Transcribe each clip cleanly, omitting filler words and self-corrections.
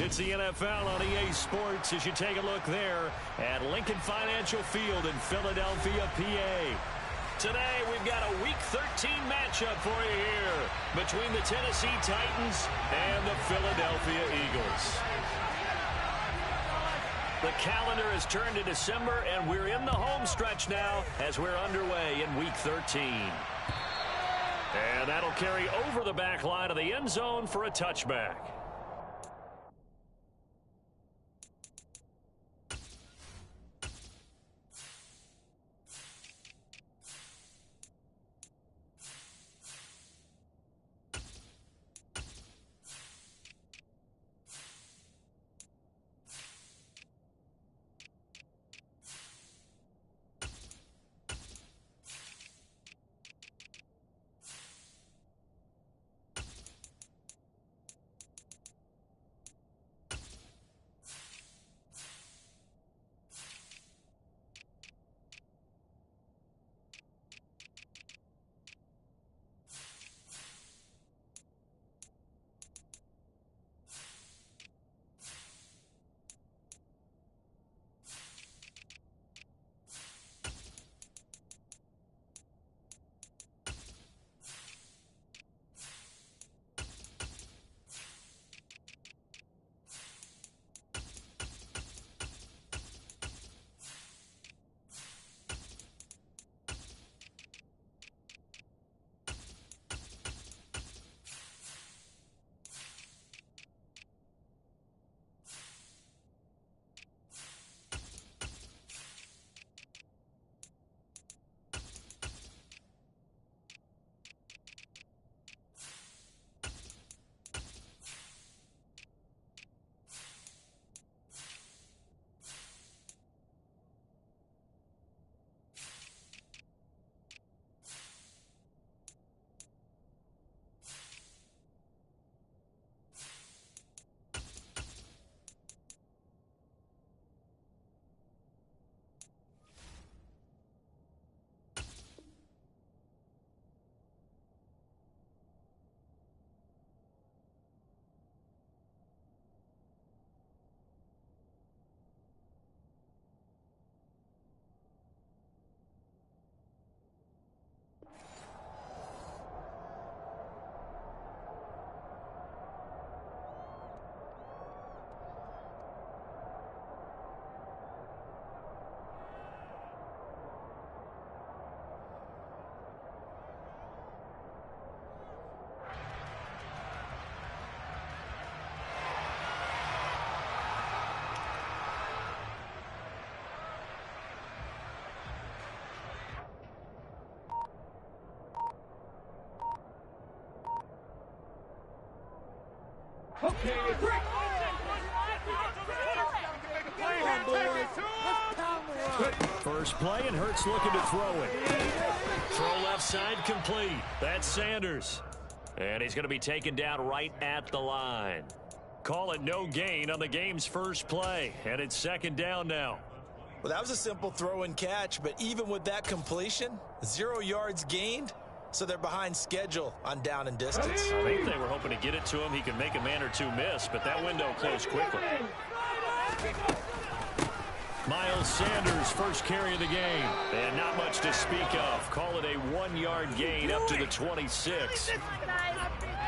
It's the NFL on EA Sports as you take a look there at Lincoln Financial Field in Philadelphia, PA. Today, we've got a Week 13 matchup for you here between the Tennessee Titans and the Philadelphia Eagles. The calendar has turned to December, and we're in the home stretch now as we're underway in Week 13. And that'll carry over the back line of the end zone for a touchback. First play, and Hurts looking to throw it. Throw left side complete. That's Sanders. And he's going to be taken down right at the line. Call it no gain on the game's first play. And it's second down now. Well, that was a simple throw and catch, but even with that completion, 0 yards gained, so they're behind schedule on down and distance. I think they were hoping to get it to him. He could make a man or two miss, but that window closed quickly. Miles Sanders, first carry of the game. And not much to speak of. Call it a 1-yard gain up to the 26.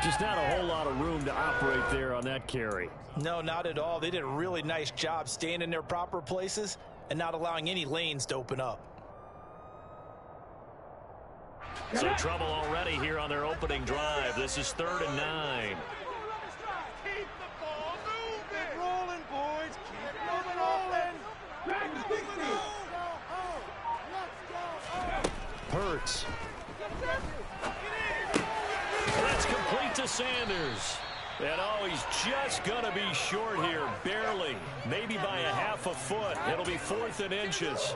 Just not a whole lot of room to operate there on that carry. No, not at all. They did a really nice job staying in their proper places and not allowing any lanes to open up. So trouble already here on their opening drive. This is 3rd and 9. Keep the ball moving. Keep rolling, boys. Keep moving rolling. Hurts. That's complete to Sanders. And oh, he's just going to be short here, barely. Maybe by a half a foot. It'll be 4th and inches.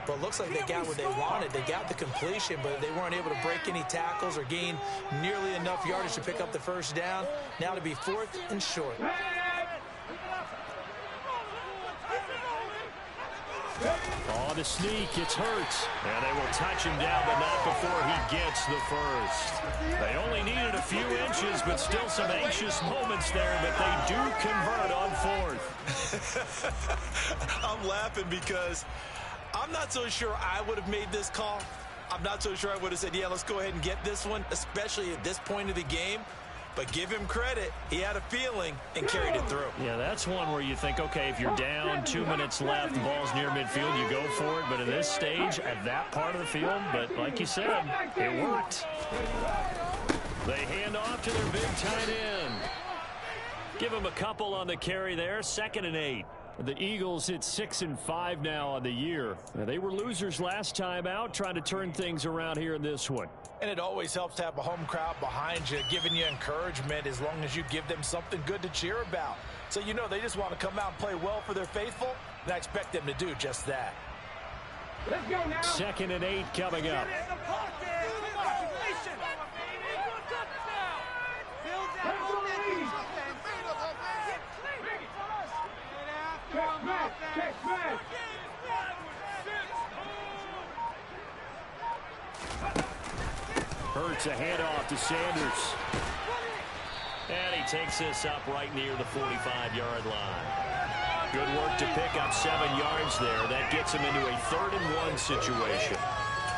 But it looks like they got what they wanted. They got the completion, but they weren't able to break any tackles or gain nearly enough yardage to pick up the first down. Now to be 4th and short. On On the sneak, it's Hurts. And they will touch him down, but not before he gets the first. They only needed a few inches, but still some anxious moments there, but they do convert on fourth. I'm laughing because I'm not so sure I would have made this call. I'm not so sure I would have said, yeah, let's go ahead and get this one, especially at this point of the game. But give him credit. He had a feeling and carried it through. Yeah, that's one where you think, okay, if you're down, 2 minutes left, the ball's near midfield, you go for it. But at this stage, at that part of the field, but like you said, it worked. They hand off to their big tight end. Give him a couple on the carry there, 2nd and 8. The Eagles hit 6-5 now on the year. They were losers last time out, trying to turn things around here in this one. And it always helps to have a home crowd behind you, giving you encouragement as long as you give them something good to cheer about. So you know they just want to come out and play well for their faithful, and I expect them to do just that. Let's go now. 2nd and 8 coming up. Hurts a handoff to Sanders. And he takes this up right near the 45-yard line. Good work to pick up 7 yards there. That gets him into a 3rd and 1 situation.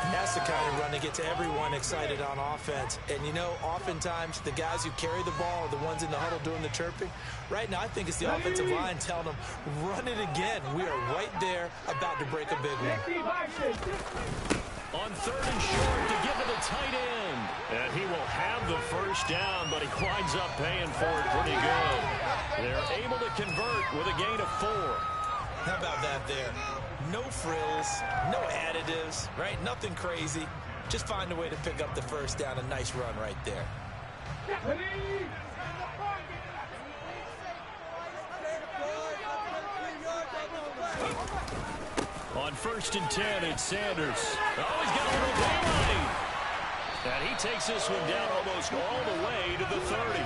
And that's the kind of run that gets everyone excited on offense. And, you know, oftentimes the guys who carry the ball are the ones in the huddle doing the chirping. Right now, I think it's the offensive line telling them, run it again. We are right there about to break a big one. On 3rd and short to give it a tight end. And he will have the first down, but he winds up paying for it pretty good. They're able to convert with a gain of 4. How about that there? No frills, no additives, right? Nothing crazy. Just find a way to pick up the first down. A nice run right there. On 1st and 10, it's Sanders. Oh, he's got a little daylight. And he takes this one down almost all the way to the 30.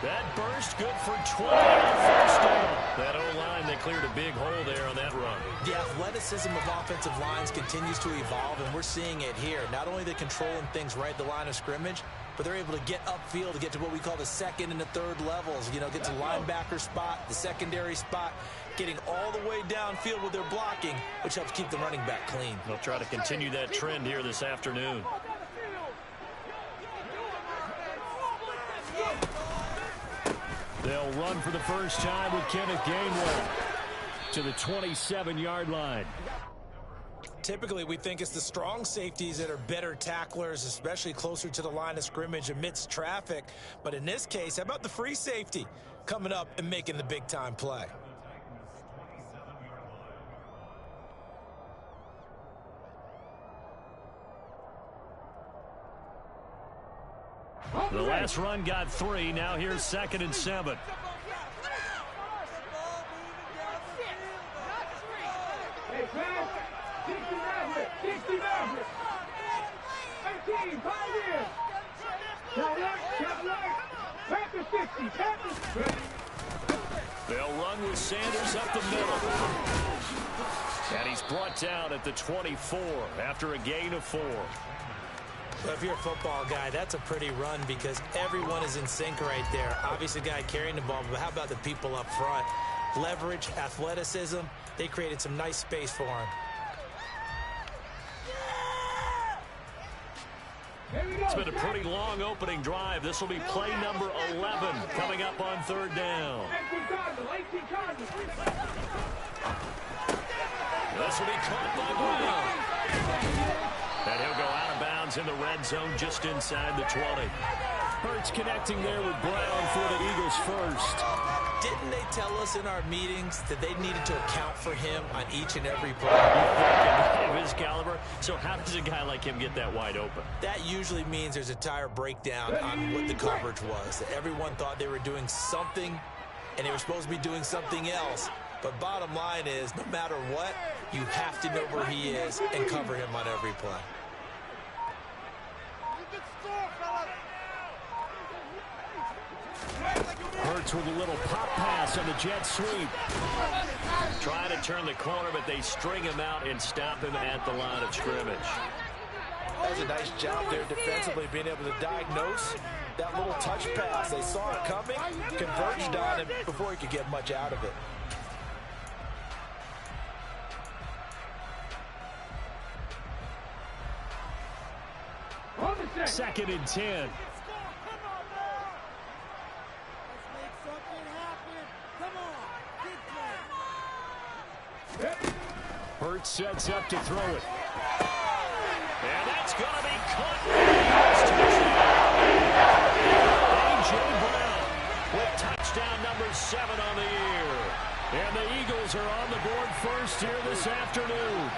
That burst good for 20 on the first down. That O-line, they cleared a big hole there on that run. The athleticism of offensive lines continues to evolve, and we're seeing it here. Not only are they controlling things right at the line of scrimmage, but they're able to get upfield to get to what we call the 2nd and the 3rd levels. You know, get to linebacker spot, the secondary spot, getting all the way downfield with their blocking, which helps keep the running back clean. They'll try to continue that trend here this afternoon. They'll run for the first time with Kenneth Gainwell to the 27-yard line. Typically, we think it's the strong safeties that are better tacklers, especially closer to the line of scrimmage amidst traffic. But in this case, how about the free safety coming up and making the big-time play? The last run got 3. Now here's 2nd and 7. They'll run with Sanders up the middle. And he's brought down at the 24 after a gain of 4. Well, if you're a football guy, that's a pretty run because everyone is in sync right there. Obviously, the guy carrying the ball, but how about the people up front? Leverage, athleticism, they created some nice space for him. It's been a pretty long opening drive. This will be play number 11 coming up on 3rd down. This will be caught by Brown. And he'll go out of bounds in the red zone just inside the 20. Hurts connecting there with Brown for the Eagles first. Didn't they tell us in our meetings that they needed to account for him on each and every play? Of his caliber. So how does a guy like him get that wide open? That usually means there's a tire breakdown on what the coverage was. That everyone thought they were doing something, and they were supposed to be doing something else. But bottom line is, no matter what, you have to know where he is and cover him on every play. Hurts Eagles with a little pop pass on the jet sweep. Trying to turn the corner, but they string him out and stop him at the line of scrimmage. That was a nice job there defensively, being able to diagnose that little touch pass. They saw it coming, converged on him before he could get much out of it. Second and 10. Hurts sets up to throw it. And that's going to be caught. A.J. Brown with touchdown number 7 on the year. And the Eagles are on the board first here this afternoon.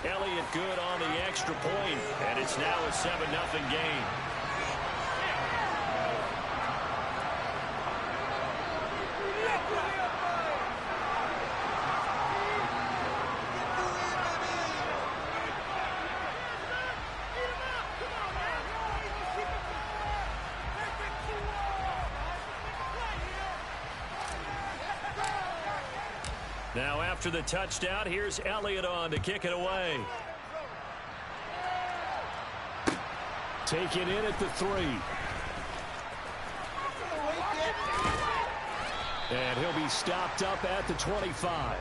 Elliott good on the extra point, and it's now a 7-0 game. Now after the touchdown, here's Elliott on to kick it away. Taken in at the 3. And he'll be stopped up at the 25.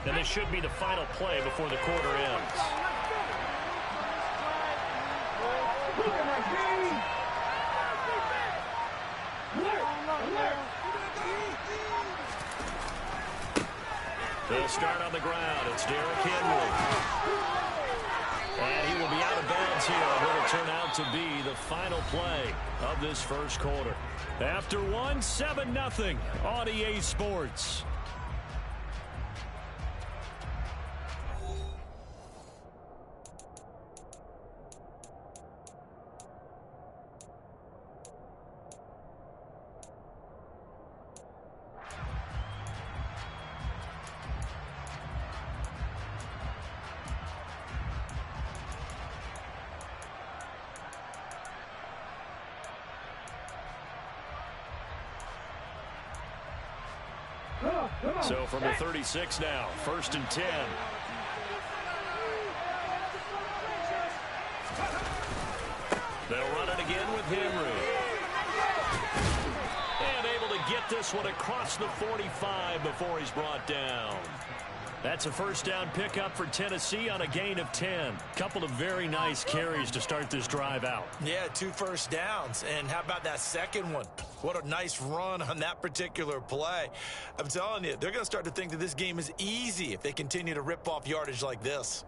And this should be the final play before the quarter ends. They'll start on the ground. It's Derrick Henry. And he will be out of bounds here. What will turn out to be the final play of this first quarter. After one, 7-0 on EA Sports. So from the 36 now, 1st and 10. They'll run it again with Henry. And able to get this one across the 45 before he's brought down. That's a first down pickup for Tennessee on a gain of 10. Couple of very nice carries to start this drive out. Yeah, 2 first downs. And how about that second one? What a nice run on that particular play. I'm telling you, they're going to start to think that this game is easy if they continue to rip off yardage like this.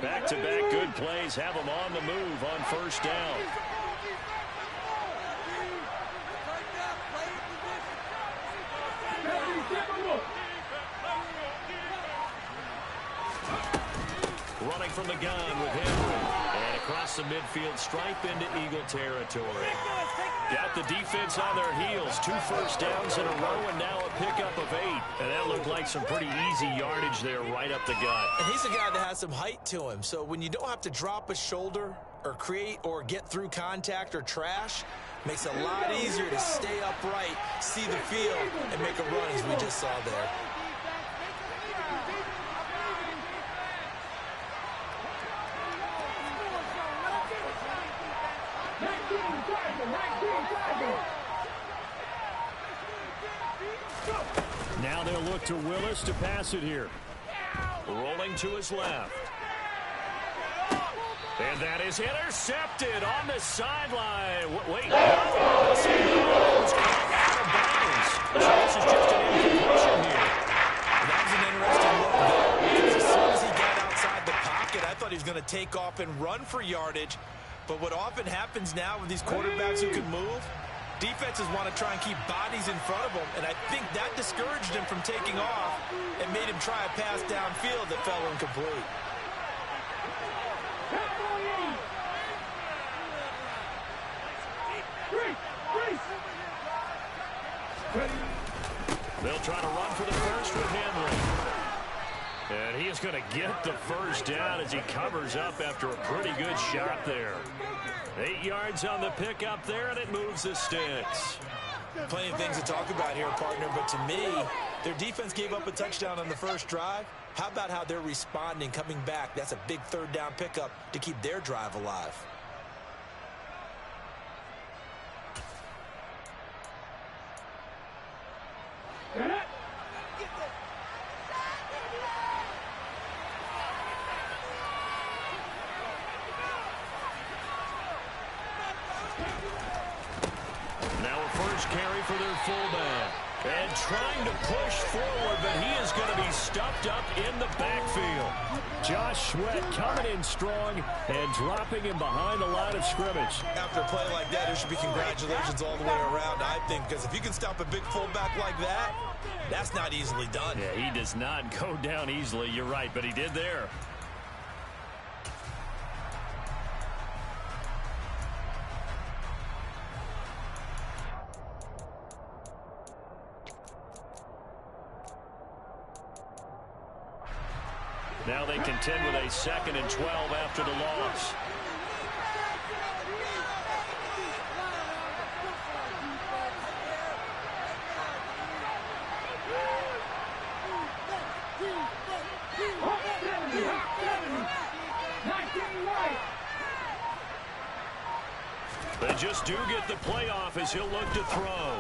Back-to-back good plays have them on the move on first down. Running from the gun with Henry. And across the midfield stripe into Eagle territory. Got the defense on their heels. 2 first downs in a row and now a pickup of 8. And that looked like some pretty easy yardage there right up the gut. And he's a guy that has some height to him. So when you don't have to drop a shoulder or create or get through contact or trash, makes it a lot easier to stay upright, see the field, and make a run as we just saw there. Now they'll look to Willis to pass it here. Rolling to his left. And that is intercepted on the sideline. Wait. This is just an incompletion here. take off and run for yardage. But what often happens now with these quarterbacks who can move, defenses want to try and keep bodies in front of them, and I think that discouraged him from taking off and made him try a pass downfield that fell incomplete. They'll try to run for the first with Henry. And he is going to get the first down as he covers up after a pretty good shot there. 8 yards on the pickup there, and it moves the sticks. Plenty of things to talk about here, partner, but to me, their defense gave up a touchdown on the first drive. How about how they're responding, coming back? That's a big third down pickup to keep their drive alive. Carry for their fullback. And trying to push forward, but he is going to be stuffed up in the backfield. Josh Sweat coming in strong and dropping him behind the line of scrimmage. After a play like that, there should be congratulations all the way around, I think, because if you can stop a big fullback like that, that's not easily done. Yeah, he does not go down easily. You're right, but he did there. Now they contend with a 2nd and 12 after the loss. They just do get the playoff as he'll look to throw.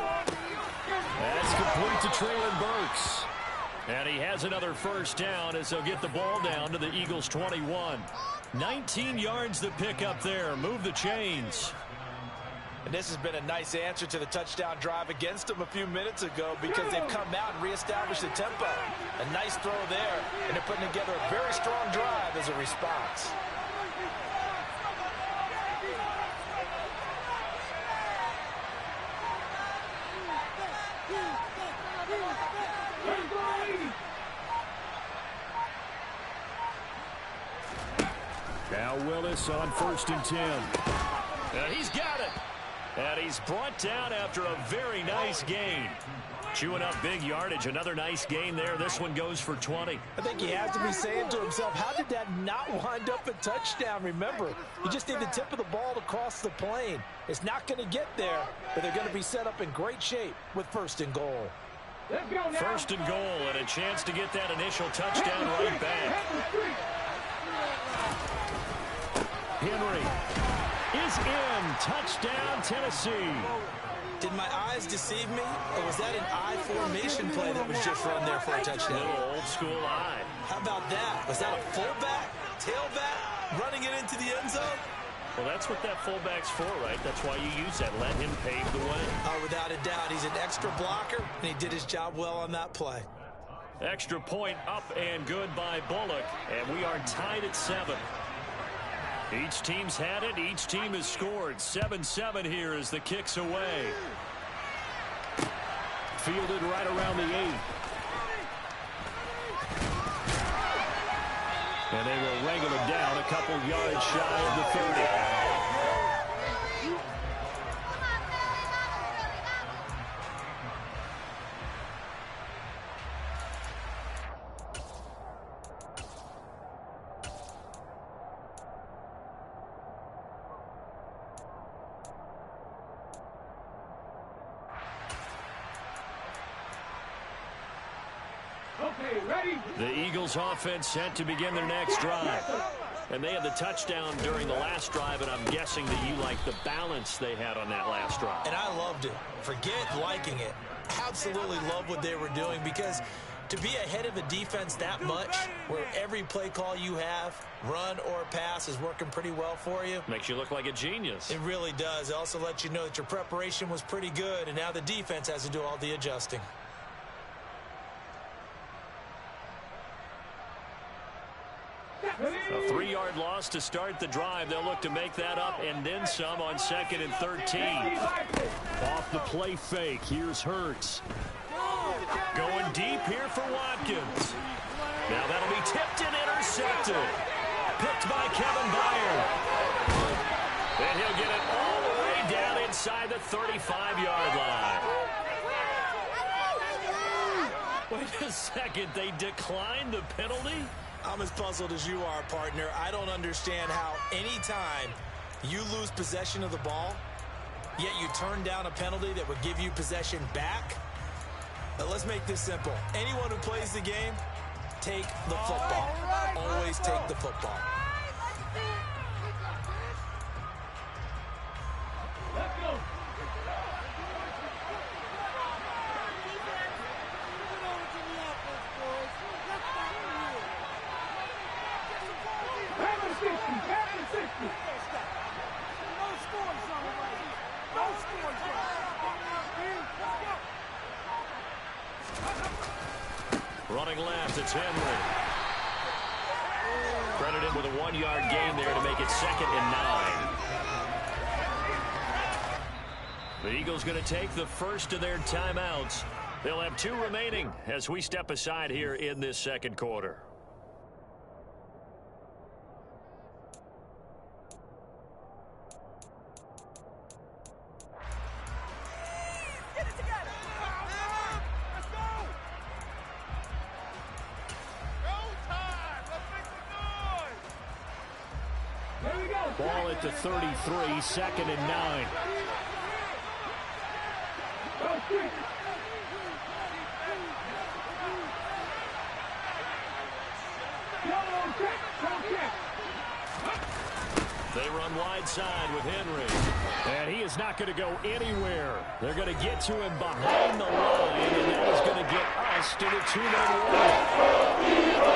That's complete to Traylon Burks. And he has another first down as they'll get the ball down to the Eagles 21. 19 yards to pick up there. Move the chains. And this has been a nice answer to the touchdown drive against them a few minutes ago because they've come out and reestablished the tempo. A nice throw there, and they're putting together a very strong drive as a response. Now Willis on 1st and 10. And he's got it. And he's brought down after a very nice gain. Chewing up big yardage. Another nice gain there. This one goes for 20. I think he has to be saying to himself, how did that not wind up a touchdown? Remember, you just need the tip of the ball to cross the plane. It's not going to get there, but they're going to be set up in great shape with 1st and goal. 1st and goal, and a chance to get that initial touchdown right back. Henry is in. Touchdown, Tennessee. Did my eyes deceive me, or was that an I formation play that was just run there for a touchdown? Little old school eye. How about that? Was that a fullback, tailback, running it into the end zone? Well, that's what that fullback's for, right? That's why you use that. Let him pave the way. Oh, without a doubt. He's an extra blocker, and he did his job well on that play. Extra point up and good by Bullock, and we are tied at 7. Each team's had it. Each team has scored. 7-7 here as the kick's away. Fielded right around the 8. And they will wrangle him down a couple yards shy of the 30. The Eagles offense set to begin their next drive. And they had the touchdown during the last drive, and I'm guessing that you like the balance they had on that last drive. And I loved it. Forget liking it. Absolutely love what they were doing, because to be ahead of a defense that much, where every play call you have, run or pass, is working pretty well for you. Makes you look like a genius. It really does. It also lets you know that your preparation was pretty good, and now the defense has to do all the adjusting. A 3-yard 3-yard loss to start the drive. They'll look to make that up and then some on 2nd and 13. Off the play fake, here's Hurts. Going deep here for Watkins. Now that'll be tipped and intercepted. Picked by Kevin Byard. And he'll get it all the way down inside the 35-yard line. Wait a second, they declined the penalty? I'm as puzzled as you are, partner. I don't understand how anytime you lose possession of the ball, yet you turn down a penalty that would give you possession back. Let's make this simple. Anyone who plays the game, take the football. Always take the football. Let's go. Running left, it's Henry. Credited with a 1-yard gain there to make it 2nd and 9. The Eagles going to take the first of their timeouts. They'll have 2 remaining as we step aside here in this second quarter. Ball at the 33, 2nd and 9. They run wide side with Henry. And he is not going to go anywhere. They're going to get to him behind the line, and that is going to get us to the 2-minute warning.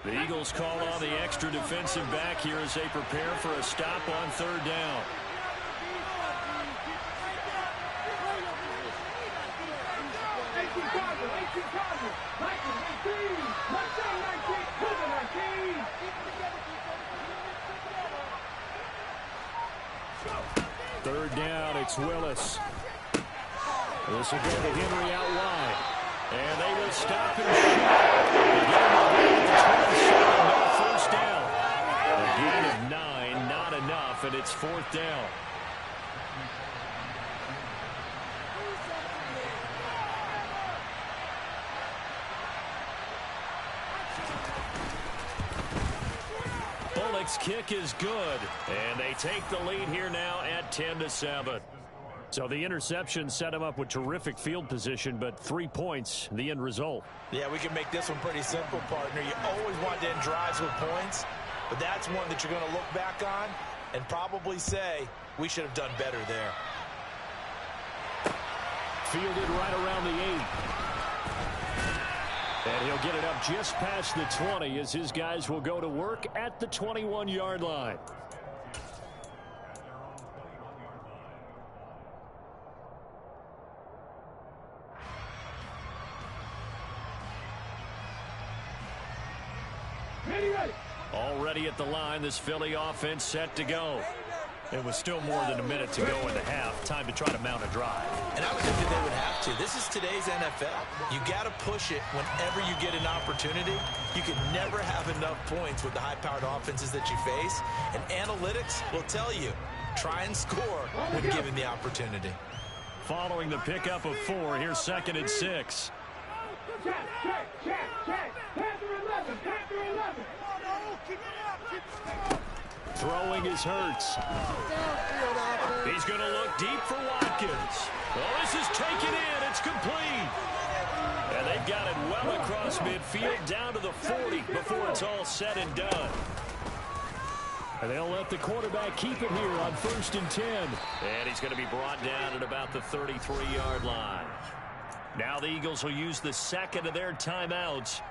The Eagles call on the extra defensive back here as they prepare for a stop on 3rd down. Third down, it's Willis. This will go to Henry out wide. And they will stop and no first down. A gain of 9, not enough, and it's 4th down. Bullock's kick is good, and they take the lead here now at 10-7. So the interception set him up with terrific field position, but 3 points, the end result. Yeah, we can make this one pretty simple, partner. You always want to end drives with points, but that's one that you're going to look back on and probably say, we should have done better there. Fielded right around the 8. And he'll get it up just past the 20 as his guys will go to work at the 21-yard line. Already at the line, this Philly offense set to go. It was still more than a minute to go in the half. Time to try to mount a drive. And I would think that they would have to. This is today's NFL. You got to push it whenever you get an opportunity. You can never have enough points with the high-powered offenses that you face. And analytics will tell you, try and score when given the opportunity. Following the pickup of 4, here's 2nd and 6. Throwing is Hurts. He's going to look deep for Watkins. Oh, this is taken in. It's complete. And they've got it well across midfield down to the 40 before it's all said and done. And they'll let the quarterback keep it here on 1st and 10. And he's going to be brought down at about the 33-yard line. Now the Eagles will use the second of their timeouts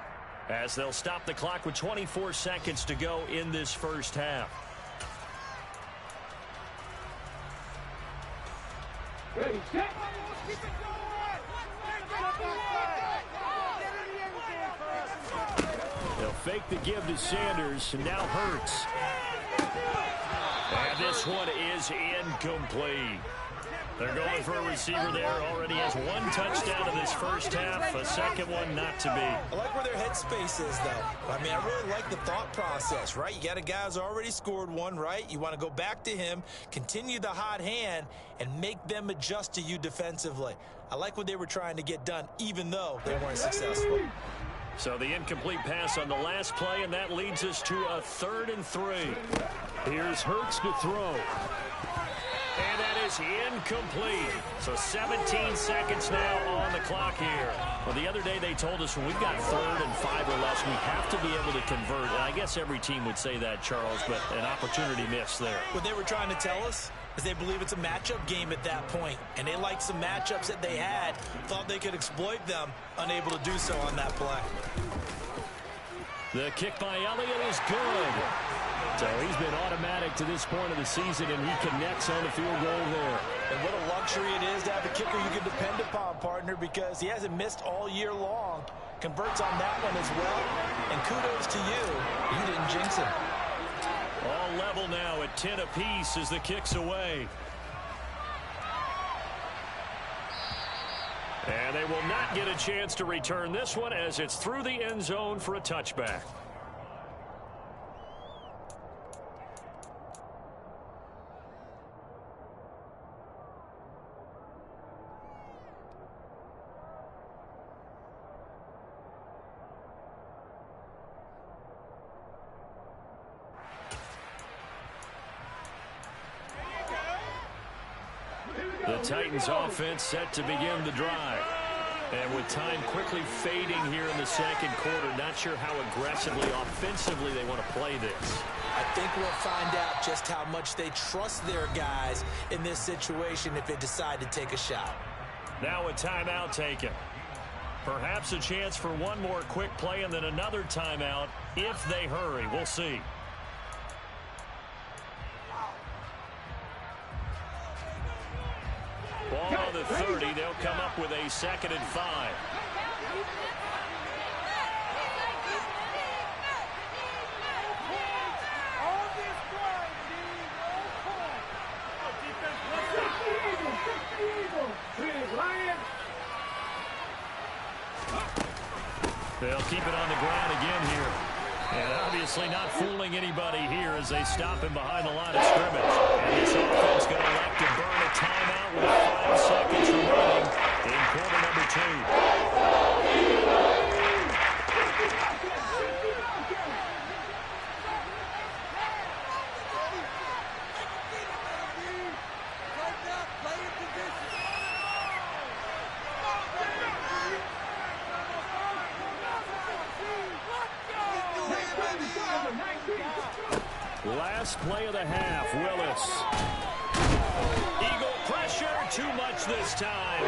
as they'll stop the clock with 24 seconds to go in this first half. Ready, set. They'll fake the give to Sanders, and now Hurts. And this one is incomplete. They're going for a receiver there. Already has 1 touchdown in this first half. A second one not to be. I like where their headspace is, though. I mean, I really like the thought process, right? You got a guy who's already scored 1, right? You want to go back to him, continue the hot hand, and make them adjust to you defensively. I like what they were trying to get done, even though they weren't successful. So the incomplete pass on the last play, and that leads us to a 3rd and 3. Here's Hurts to throw. And that is incomplete. So 17 seconds now on the clock here. Well, the other day they told us when we've got 3rd and 5 or less, we have to be able to convert. And I guess every team would say that, Charles, but an opportunity missed there. What they were trying to tell us is they believe it's a matchup game at that point. And they liked some matchups that they had, thought they could exploit them, unable to do so on that play. The kick by Elliott is good. So he's been automatic to this point of the season, and he connects on the field goal there. And what a luxury it is to have a kicker you can depend upon, partner, because he hasn't missed all year long. Converts on that one as well. And kudos to you. You didn't jinx him. All level now at 10 apiece as the kick's away. And they will not get a chance to return this one as it's through the end zone for a touchback. The Titans offense set to begin the drive. And with time quickly fading here in the second quarter, not sure how aggressively, offensively they want to play this. I think we'll find out just how much they trust their guys in this situation if they decide to take a shot. Now a timeout taken. Perhaps a chance for one more quick play and then another timeout if they hurry. We'll see. Ball on the 30. They'll come up with a 2nd and 5. They'll keep it on the ground again here. And obviously not fooling anybody here as they stop him behind the line of scrimmage. And this offense going to elect to burn a timeout with 5 seconds remaining in quarter number 2. Last play of the half, Willis. Eagle Pressure, too much this time.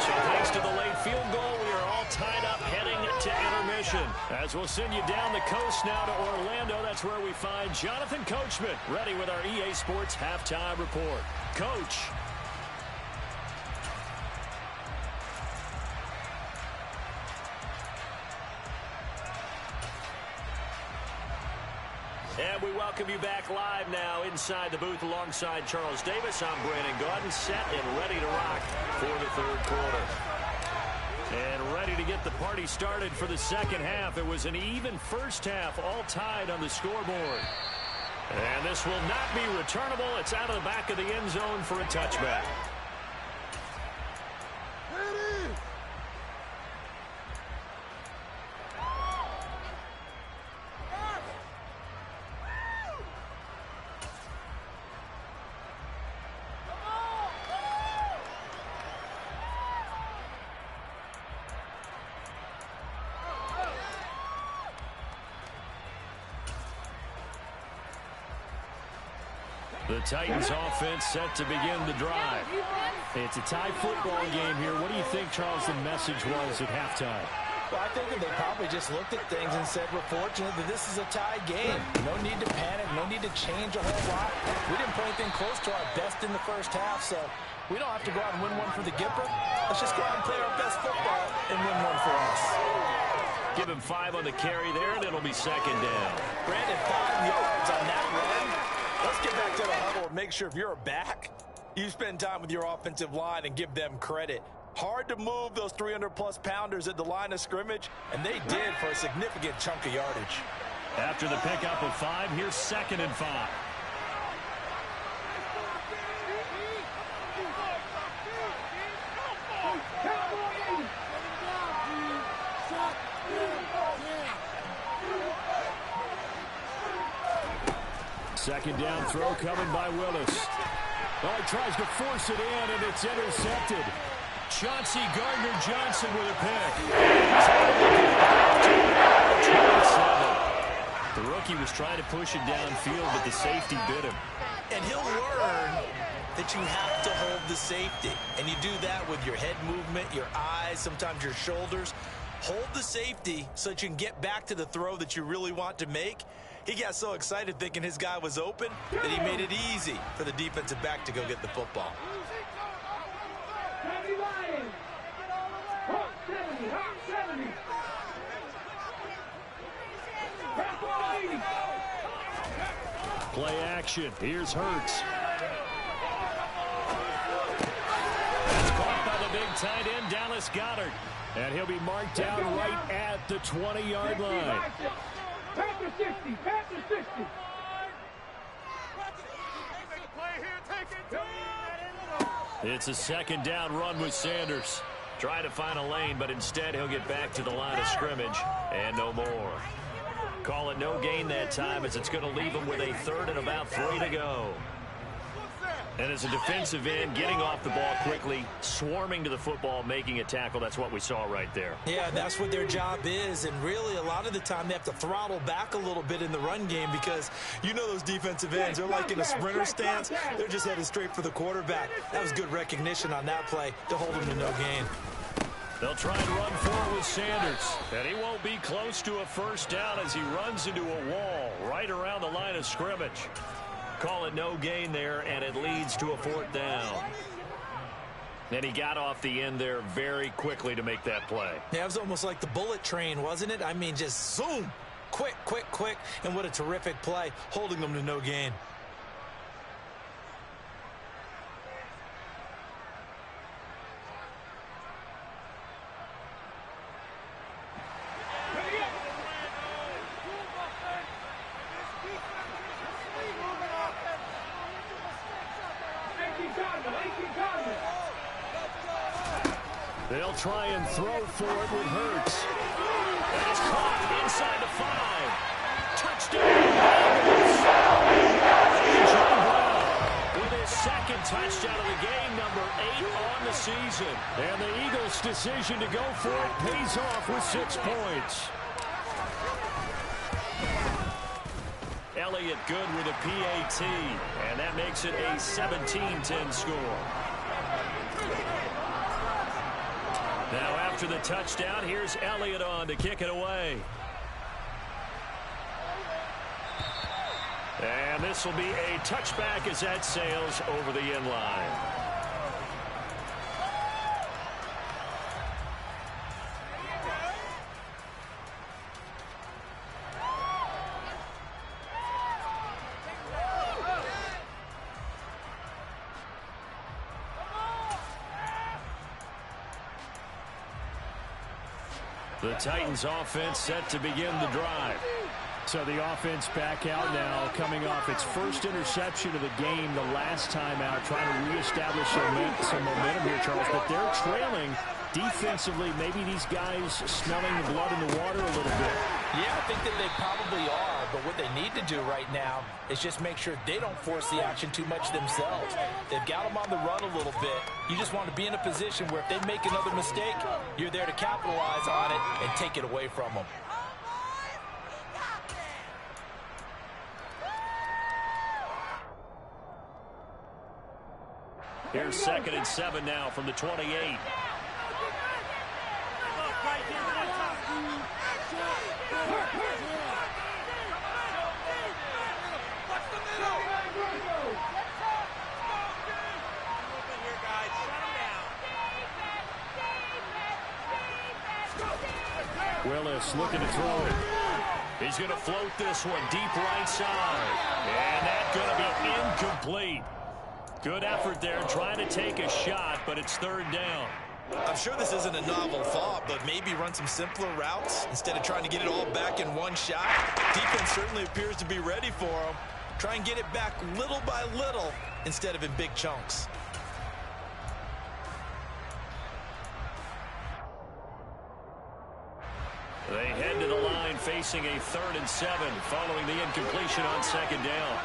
So thanks to the late field goal, we are all tied up heading to intermission. As we'll send you down the coast now to Orlando, that's where we find Jonathan Coachman, ready with our EA Sports Halftime Report. Coach. And we welcome you back live now inside the booth alongside Charles Davis. I'm Brandon Gaudin, set and ready to rock for the third quarter. And ready to get the party started for the second half. It was an even first half, all tied on the scoreboard. And this will not be returnable. It's out of the back of the end zone for a touchback. The Titans offense set to begin the drive. It's a tie football game here. What do you think, Charles, the message was at halftime? Well, I think that they probably just looked at things and said, we're fortunate that this is a tied game. No need to panic, no need to change a whole lot. We didn't play anything close to our best in the first half, so we don't have to go out and win one for the Gipper. Let's just go out and play our best football and win one for us. Give him 5 on the carry there, and it'll be second down. Brandon, 5 yards on that run. Let's get back to the huddle and make sure if you're a back, you spend time with your offensive line and give them credit. Hard to move those 300-plus pounders at the line of scrimmage, and they did for a significant chunk of yardage. After the pickup of 5, here's 2nd and 5. Second down throw coming by Willis. Oh, he tries to force it in, and it's intercepted. Chauncey Gardner-Johnson with a pick. 27. The rookie was trying to push it downfield, but the safety bit him. And he'll learn that you have to hold the safety. And you do that with your head movement, your eyes, sometimes your shoulders. Hold the safety so that you can get back to the throw that you really want to make. He got so excited thinking his guy was open that he made it easy for the defensive back to go get the football. Play action. Here's Hurts. That's caught by the big tight end, Dallas Goedert. And he'll be marked down right at the 20-yard line. Panther 60, Panther 60. It's a second down run with Sanders. Trying to find a lane, but instead he'll get back to the line of scrimmage and no more. Call it no gain that time, as it's going to leave him with a 3rd and about 3 to go. And as a defensive end, getting off the ball quickly, swarming to the football, making a tackle, that's what we saw right there. Yeah, that's what their job is, and really a lot of the time they have to throttle back a little bit in the run game because you know those defensive ends, they're like in a sprinter stance. They're just headed straight for the quarterback. That was good recognition on that play to hold them to no gain. They'll try and run forward with Sanders, and he won't be close to a first down as he runs into a wall right around the line of scrimmage. Call it no gain there, and it leads to a 4th down. And he got off the end there very quickly to make that play. Yeah, it was almost like the bullet train, wasn't it? I mean, just zoom, quick, quick, quick, and what a terrific play, holding them to no gain. They'll try and throw for it with Hurts. And it's caught inside the 5. Touchdown, Eagles. John Brown with his 2nd touchdown of the game, number 8 on the season. And the Eagles' decision to go for it pays off with 6 points. Elliott good with a PAT, and that makes it a 17-10 score. Now after the touchdown, here's Elliott on to kick it away. And this will be a touchback as that sails over the end line. The Titans offense set to begin the drive. So the offense back out now, coming off its first interception of the game the last time out, trying to reestablish some momentum here, Charles. But they're trailing defensively. Maybe these guys smelling the blood in the water a little bit. Yeah, I think that they probably are. But what they need to do right now is just make sure they don't force the action too much themselves. They've got them on the run a little bit. You just want to be in a position where if they make another mistake, you're there to capitalize on it and take it away from them. Here's 2nd and 7 now from the 28. Willis looking to throw it. He's going to float this one deep right side. And that's going to be incomplete. Good effort there trying to take a shot, but it's 3rd down. I'm sure this isn't a novel thought, but maybe run some simpler routes instead of trying to get it all back in one shot. Defense certainly appears to be ready for them. Try and get it back little by little instead of in big chunks. They head to the line facing a 3rd and 7 following the incompletion on 2nd down.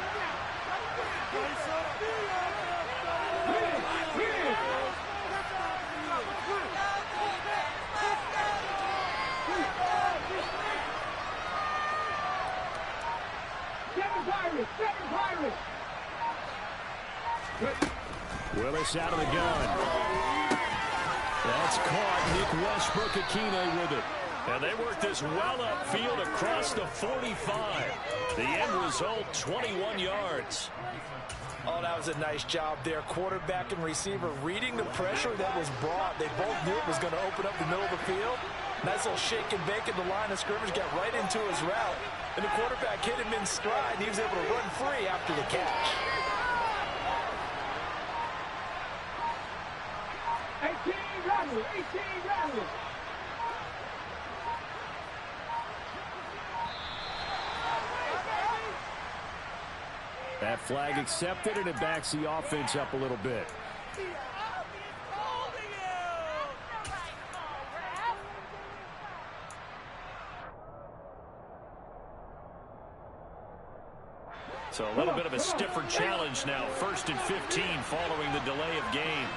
Willis out of the gun. That's caught. Nick Westbrook-Akine with it. And they work this well upfield across the 45. The end result, 21 yards. Oh, that was a nice job there. Quarterback and receiver reading the pressure that was brought. They both knew it was going to open up the middle of the field. Nice little shake and bake at the line of scrimmage, got right into his route. And the quarterback hit him in stride. He was able to run free after the catch. 18 rattle. That flag accepted, and it backs the offense up a little bit. So a little bit of a stiffer challenge now. 1st and 15 following the delay of game.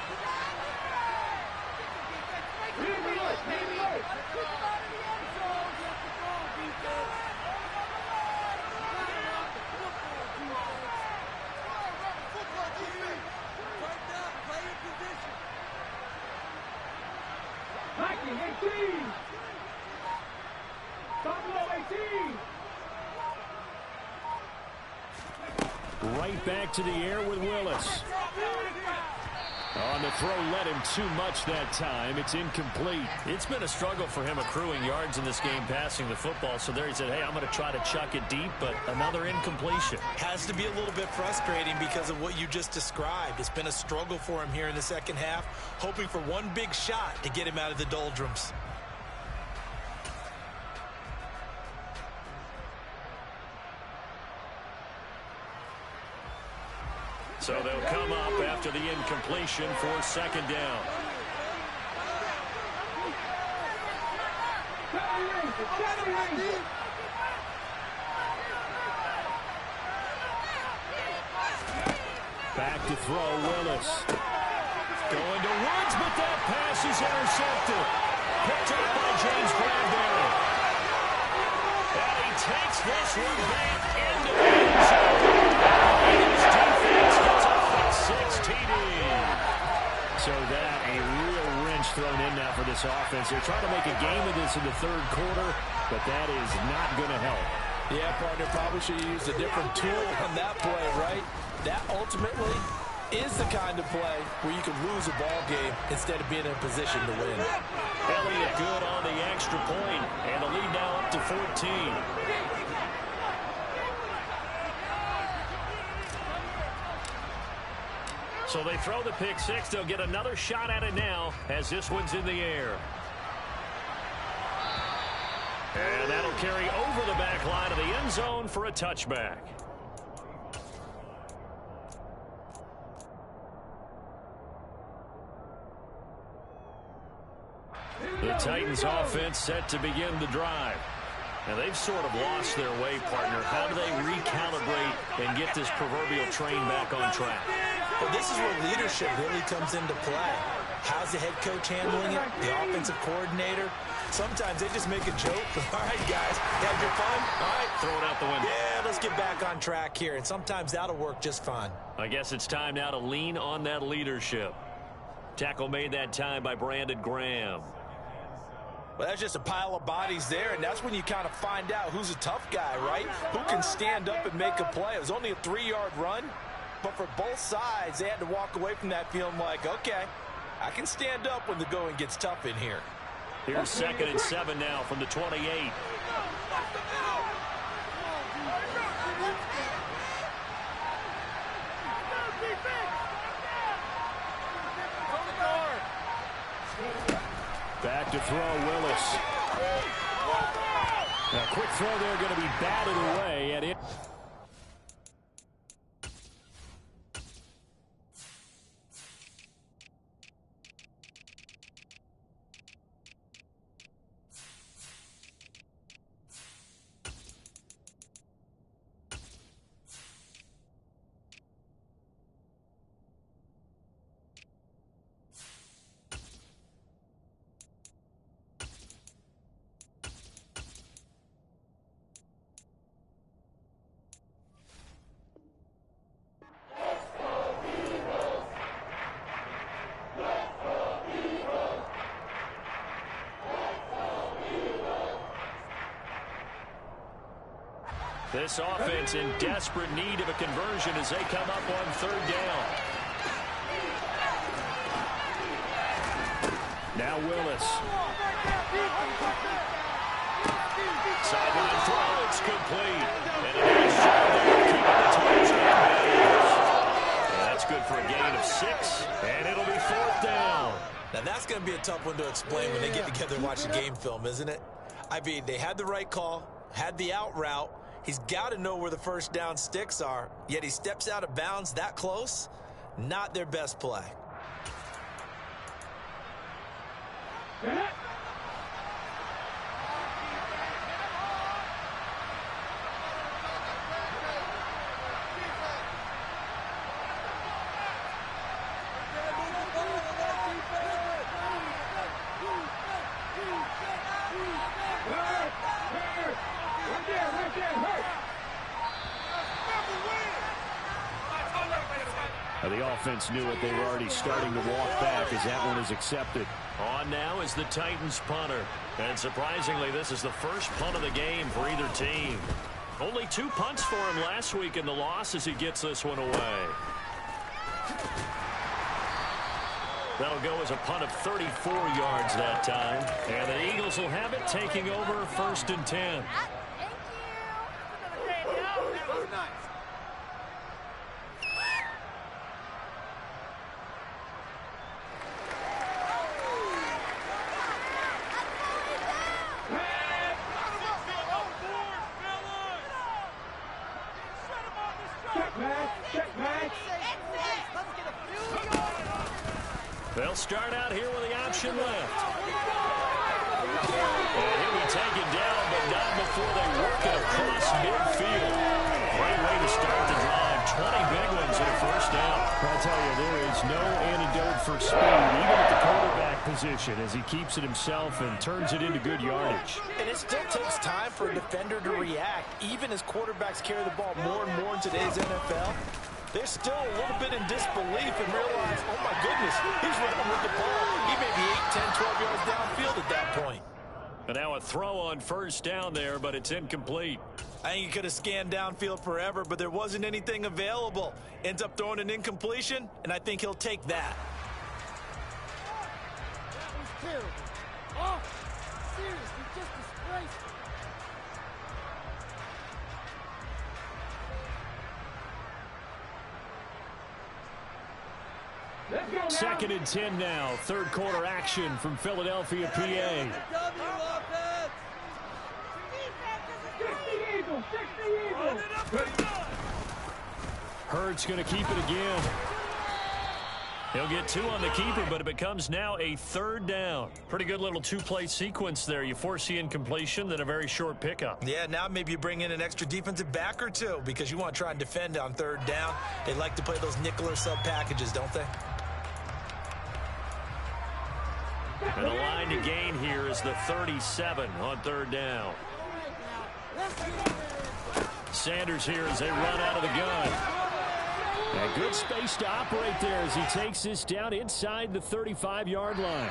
Right back to the air with Willis. On the throw, led him too much that time. It's incomplete. It's been a struggle for him accruing yards in this game passing the football. So there he said, hey, I'm going to try to chuck it deep, but another incompletion. Has to be a little bit frustrating because of what you just described. It's been a struggle for him here in the second half, hoping for one big shot to get him out of the doldrums. So they'll come up after the incompletion for 2nd down. Back to throw, Willis. Going to Woods, but that pass is intercepted. Picked up by James Bradbury. And he takes this one back into the end zone. Eagles defense gets a pick 6 TD. So that, a real wrench thrown in now for this offense. They're trying to make a game of this in the third quarter, but that is not going to help. Yeah, partner, probably should have used a different tool on that play, right? That ultimately is the kind of play where you can lose a ball game instead of being in a position to win. Elliott good on the extra point, and the lead now up to 14. So they throw the pick 6. They'll get another shot at it now as this one's in the air. And that'll carry over the back line of the end zone for a touchback. The Titans offense set to begin the drive. Now they've sort of lost their way, partner. How do they recalibrate and get this proverbial train back on track? Well, this is where leadership really comes into play. How's the head coach handling it? The offensive coordinator? Sometimes they just make a joke. All right, guys, have your fun? All right, throw it out the window. Yeah, let's get back on track here. And sometimes that'll work just fine. I guess it's time now to lean on that leadership. Tackle made that time by Brandon Graham. Well, that's just a pile of bodies there, and that's when you kind of find out who's a tough guy, right? Who can stand up and make a play. It was only a 3-yard run, but for both sides, they had to walk away from that feeling like, okay, I can stand up when the going gets tough in here. Here's 2nd and 7 now from the 28. Back to throw, Willis. A quick throw there, going to be batted away at it. This offense in desperate need of a conversion as they come up on 3rd down. Now Willis. Sideline throw, it's complete. And a nice job there keeping the Titans engaged. That's good for a gain of 6, and it'll be 4th down. Now that's going to be a tough one to explain when they get together and watch the game film, isn't it? I mean, they had the right call, had the out route. He's got to know where the first down sticks are, yet he steps out of bounds that close. Not their best play. The offense knew it. They were already starting to walk back as that one is accepted. On now is the Titans punter. And surprisingly, this is the first punt of the game for either team. Only 2 punts for him last week in the loss as he gets this one away. That'll go as a punt of 34 yards that time. And the Eagles will have it, taking over 1st and 10. They'll start out here with the option left. And he'll be taken down, but not before they work it across midfield. Great way to start the drive. 20 big ones and a 1st down. I'll tell you, there is no antidote for speed. Even at the quarterback position as he keeps it himself and turns it into good yardage. And it still takes time for a defender to react. Even as quarterbacks carry the ball more and more in today's NFL, they're still a little bit in disbelief and realize, oh my goodness, he's running with the ball. He may be 8, 10, 12 yards downfield at that point. And now a throw on first down there, but it's incomplete. I think he could have scanned downfield forever, but there wasn't anything available. Ends up throwing an incompletion, and I think he'll take that. That was terrible. Oh, seriously, just disgraceful. Second and 10 now. Third quarter action from Philadelphia, PA. Hurts going to keep it again. He'll get 2 on the keeper, but it becomes now a third down. Pretty good little two-play sequence there. You force the incompletion, then a very short pickup. Yeah, now maybe you bring in an extra defensive back or two because you want to try and defend on third down. They like to play those nickel or sub packages, don't they? And the line to gain here is the 37 on third down. Sanders here as they run out of the gun. And good space to operate there as he takes this down inside the 35-yard line.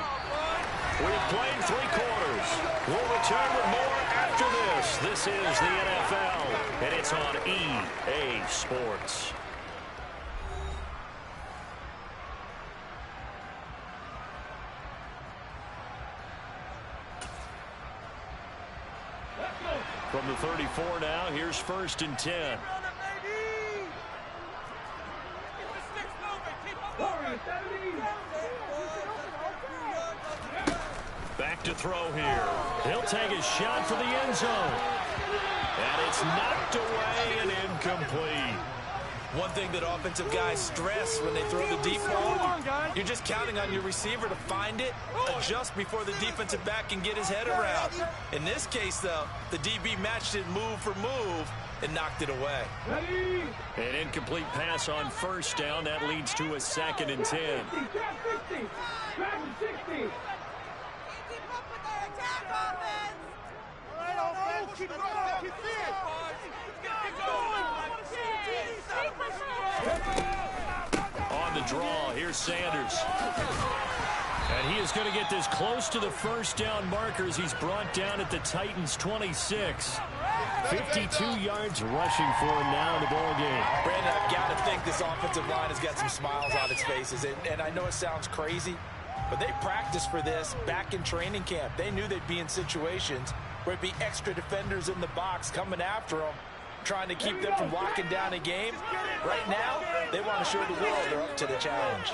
We've played 3 quarters. We'll return with more after this. This is the NFL, and it's on EA Sports. From the 34 now, here's first and 10. Back to throw here. He'll take a shot for the end zone. And it's knocked away and incomplete. One thing that offensive guys stress when they throw the deep ball, you're just counting on your receiver to find it, adjust before the defensive back can get his head around. In this case, though, the DB matched it move for move and knocked it away. An incomplete pass on first down. That leads to a second and 10. On the draw, here's Sanders. And he is going to get this close to the first down markers. He's brought down at the Titans' 26. 52 yards rushing for him now in the ball game. Brandon, I've got to think this offensive line has got some smiles on its faces. And I know it sounds crazy, but they practiced for this back in training camp. They knew they'd be in situations where it'd be extra defenders in the box coming after them, trying to keep them from locking down a game. Right now, they want to show the world they're up to the challenge.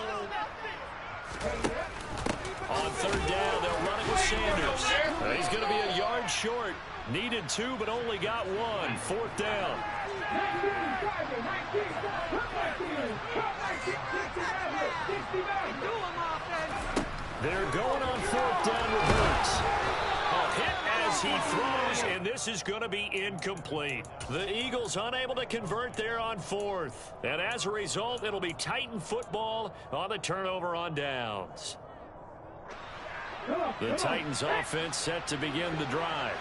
On third down, they'll run it with Sanders. He's going to be a yard short. Needed 2, but only got 1. Fourth down. They're going on fourth down with Hurts. A hit as he throws, and this is going to be incomplete. The Eagles unable to convert there on fourth. And as a result, it'll be Titan football on the turnover on downs. The Titans offense set to begin the drive.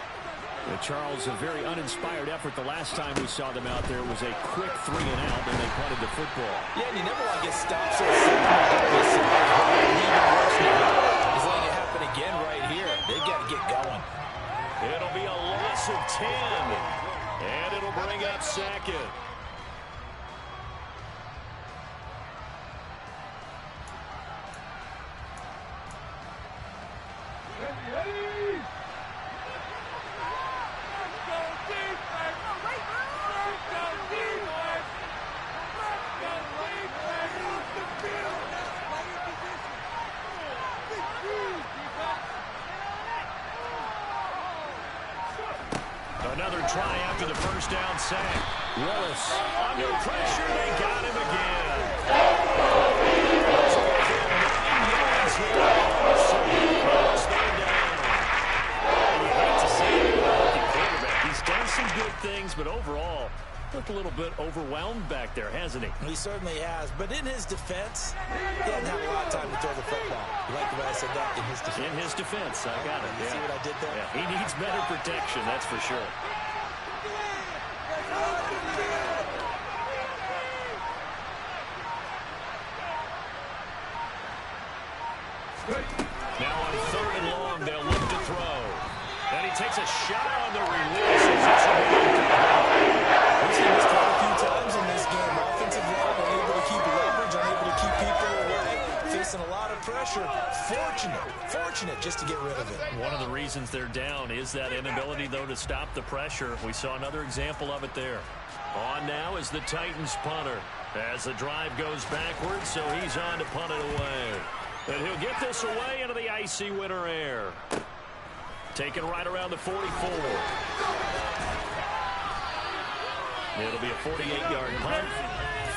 Charles, a very uninspired effort. The last time we saw them out there was a quick 3 and out, and they punted the football. Yeah, and you never want to get stopped so simple. He's letting it happen again right here. They've got to get going. It'll be a loss of 10, and it'll bring up second. Another try after the first down sack. Willis under pressure. They got him again. You hate to say it about the quarterback. He's done some good things, but overall, Looked a little bit overwhelmed back there, hasn't he? He certainly has, but in his defense, he hasn't had a lot of time to throw the football. You like the way I said that? In his defense. In his defense, I got it. You see what I did there? Yeah, he needs better protection, that's for sure. Now on 3rd and long, they'll look to throw. And he takes a shot on the release. We've seen this quite a few times in this game. Offensive line unable to keep leverage, unable to keep people away, facing a lot of pressure. Fortunate just to get rid of it. One of the reasons they're down is that inability, though, to stop the pressure. We saw another example of it there. On now is the Titans punter. As the drive goes backwards, so he's on to punt it away. And he'll get this away into the icy winter air. Taken right around the 44. It'll be a 48-yard punt.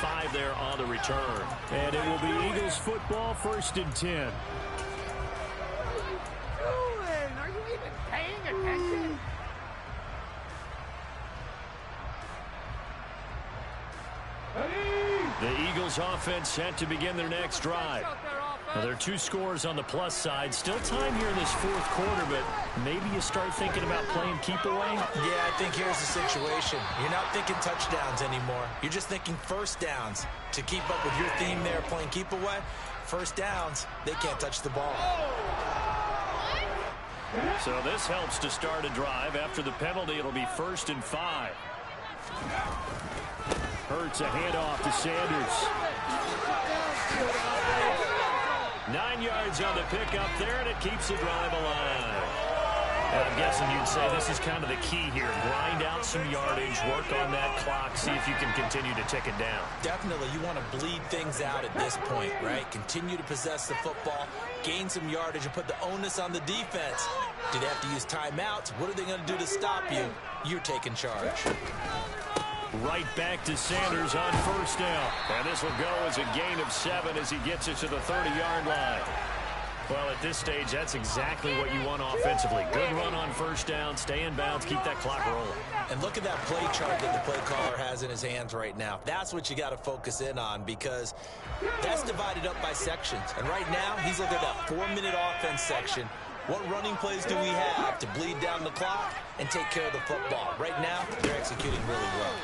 5 there on the return. And it will be Eagles football, 1st and 10. Are you even paying attention? The Eagles offense set to begin their next drive. Now, there are 2 scores on the plus side. Still time here in this 4th quarter, but maybe you start thinking about playing keep away? Yeah, I think here's the situation. You're not thinking touchdowns anymore. You're just thinking first downs. To keep up with your theme there, playing keep away, first downs, they can't touch the ball. So this helps to start a drive. After the penalty, it'll be 1st and 5. Hurts a handoff to Sanders. 9 yards on the pickup there, and it keeps the drive alive. And I'm guessing you'd say this is kind of the key here. Grind out some yardage, work on that clock, see if you can continue to tick it down. Definitely, you want to bleed things out at this point, right? Continue to possess the football, gain some yardage, and put the onus on the defense. Do they have to use timeouts? What are they going to do to stop you? You're taking charge. Right back to Sanders on 1st down. And this will go as a gain of 7 as he gets it to the 30-yard line. Well, at this stage, that's exactly what you want offensively. Good run on 1st down, stay in bounds, keep that clock rolling. And look at that play chart that the play caller has in his hands right now. That's what you got to focus in on, because that's divided up by sections. And right now, he's looking at that 4-minute offense section. What running plays do we have to bleed down the clock and take care of the football? Right now, they're executing really well.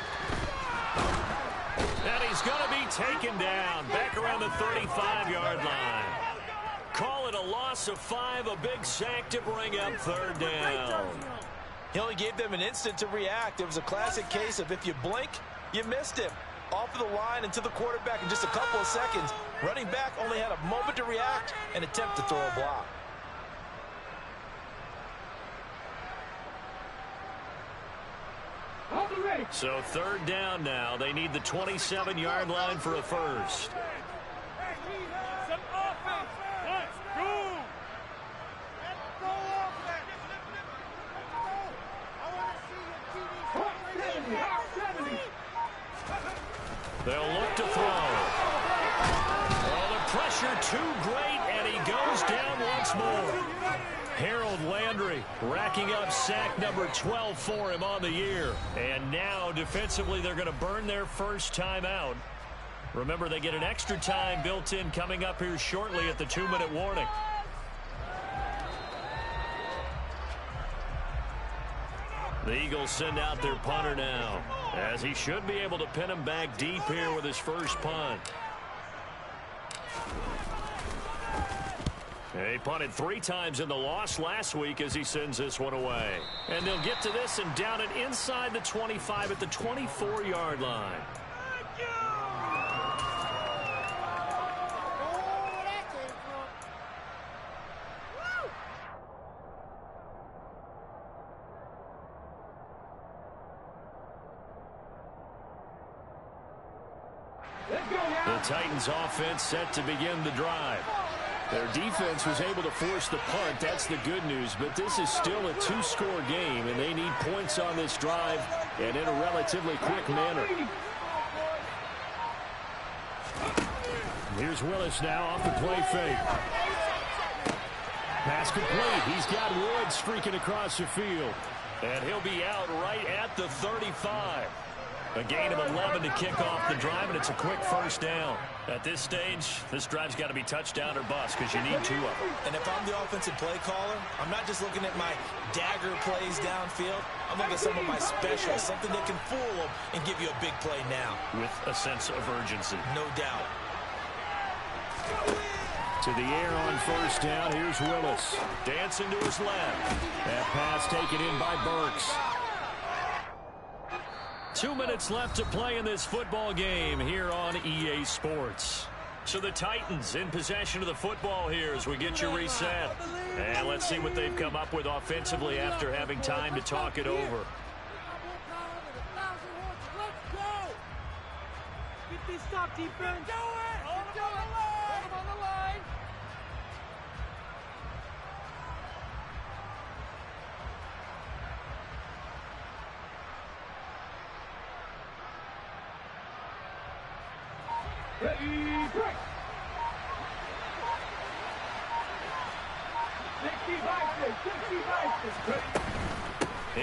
And he's going to be taken down back around the 35-yard line. Call it a loss of 5, a big sack to bring up 3rd down. He only gave them an instant to react. It was a classic case of if you blink, you missed him. Off of the line and to the quarterback in just a couple of seconds. Running back only had a moment to react and attempt to throw a block. So 3rd down now. They need the 27-yard line for a first. Some offense. Let's go. Let's go offense. I want to see your TV. They'll look to throw. Oh, the pressure too great, and he goes down once more. Harold Landry racking up sack number 12 for him on the year. And now, defensively, they're going to burn their first time out. Remember, they get an extra time built in coming up here shortly at the 2-minute warning. The Eagles send out their punter now, as he should be able to pin him back deep here with his first punt. He punted 3 times in the loss last week as he sends this one away. And they'll get to this and down it inside the 25 at the 24-yard line. The Titans offense set to begin the drive. Their defense was able to force the punt. That's the good news. But this is still a 2-score game, and they need points on this drive and in a relatively quick manner. Here's Willis now off the play fake. Pass complete. He's got Woods streaking across the field. And he'll be out right at the 35. A gain of 11 to kick off the drive, and it's a quick first down. At this stage, this drive's got to be touchdown or bust because you need 2 of them. And if I'm the offensive play caller, I'm not just looking at my dagger plays downfield. I'm looking at some of my specials, something that can fool them and give you a big play now. With a sense of urgency. No doubt. To the air on first down. Here's Willis. Dancing to his left. That pass taken in by Burks. 2 minutes left to play in this football game here on EA Sports. So the Titans in possession of the football here as we get you reset. And let's see what they've come up with offensively after having time to talk it over. Get this stop defense. Do it! Hold him on the line. Ready, break. 65.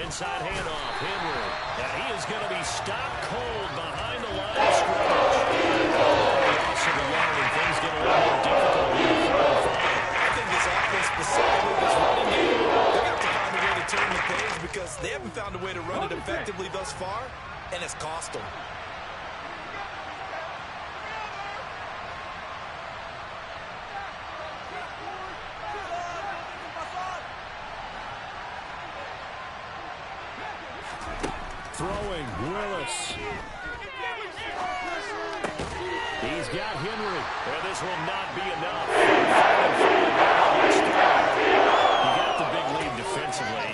Inside handoff, Henry. And he is going to be stopped cold behind the line of scrimmage. Loss of the yard, and things get a little more difficult here. I think this offense, specifically this running game, they're going to have to find a way to turn the page because they haven't found a way to run it effectively thus far, and it's cost them. Throwing, Willis. He's got Henry. Well, this will not be enough. You got the big lead defensively.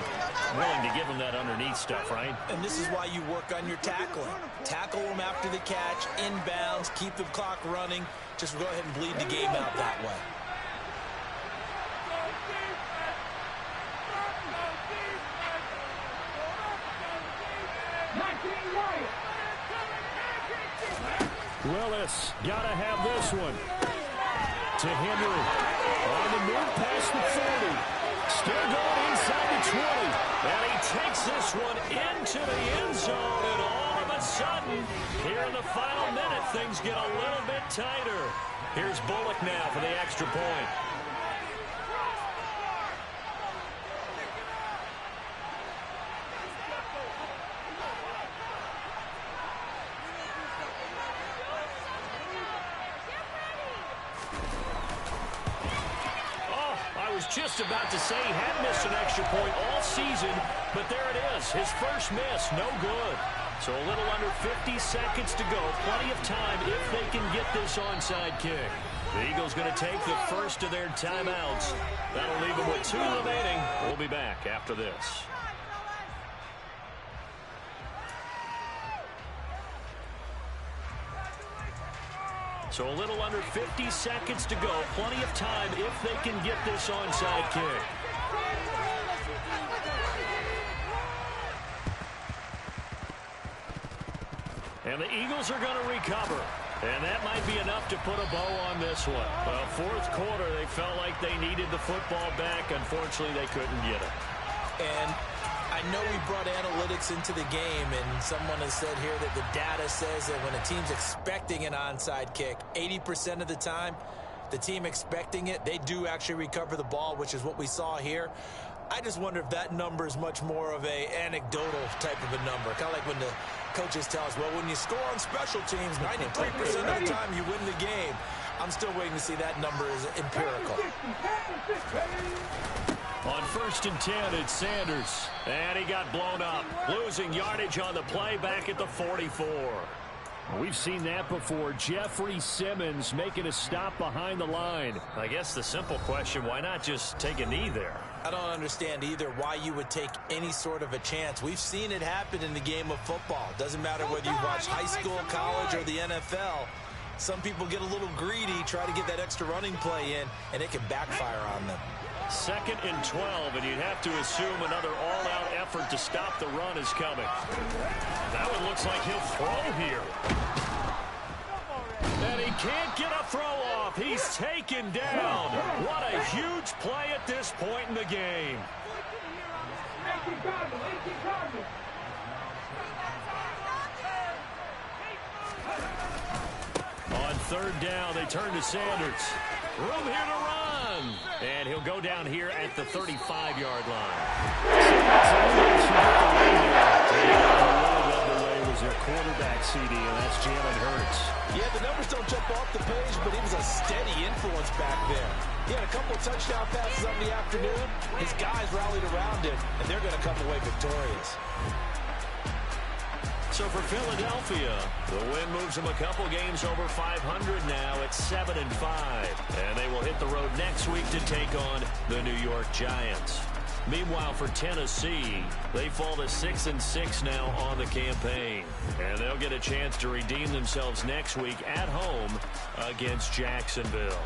Willing to give him that underneath stuff, right? And this is why you work on your tackling. Tackle them after the catch, inbounds, keep the clock running. Just go ahead and bleed the game out that way. Willis, gotta have this one. To Henry. On the move past the 30. Still going inside the 20. And he takes this one into the end zone. And all of a sudden, here in the final minute, things get a little bit tighter. Here's Bullock now for the extra point. Just about to say he had missed an extra point all season, but there it is. His first miss, no good. So a little under 50 seconds to go. Plenty of time if they can get this onside kick. The Eagles going to take the first of their timeouts. That'll leave them with 2 remaining. We'll be back after this. So a little under 50 seconds to go. Plenty of time if they can get this onside kick. And the Eagles are going to recover. And that might be enough to put a bow on this one. Well, fourth quarter, they felt like they needed the football back. Unfortunately, they couldn't get it. And I know we brought analytics into the game, and someone has said here that the data says that when a team's expecting an onside kick, 80% of the time, the team expecting it, they do actually recover the ball, which is what we saw here. I just wonder if that number is much more of a anecdotal type of a number. Kind of like when the coaches tell us, well, when you score on special teams, 93% of the time you win the game. I'm still waiting to see that number is empirical. On 1st and 10, it's Sanders. And he got blown up. Losing yardage on the play back at the 44. We've seen that before. Jeffrey Simmons making a stop behind the line. I guess the simple question, why not just take a knee there? I don't understand either why you would take any sort of a chance. We've seen it happen in the game of football. Doesn't matter whether you watch high school, college, or the NFL. Some people get a little greedy, try to get that extra running play in, and it can backfire on them. 2nd and 12, and you'd have to assume another all-out effort to stop the run is coming. That one looks like he'll throw here. And he can't get a throw off. He's taken down. What a huge play at this point in the game. third down. They turn to Sanders. Room here to run. And he'll go down here at the 35-yard line. Was their quarterback CD, and that's Jalen Hurts. Yeah, the numbers don't jump off the page, but he was a steady influence back there. He had a couple of touchdown passes on the afternoon. His guys rallied around him, and they're going to come away victorious. So for Philadelphia, the win moves them a couple games over 500 now at 7-5. And they will hit the road next week to take on the New York Giants. Meanwhile, for Tennessee, they fall to 6-6 now on the campaign. And they'll get a chance to redeem themselves next week at home against Jacksonville.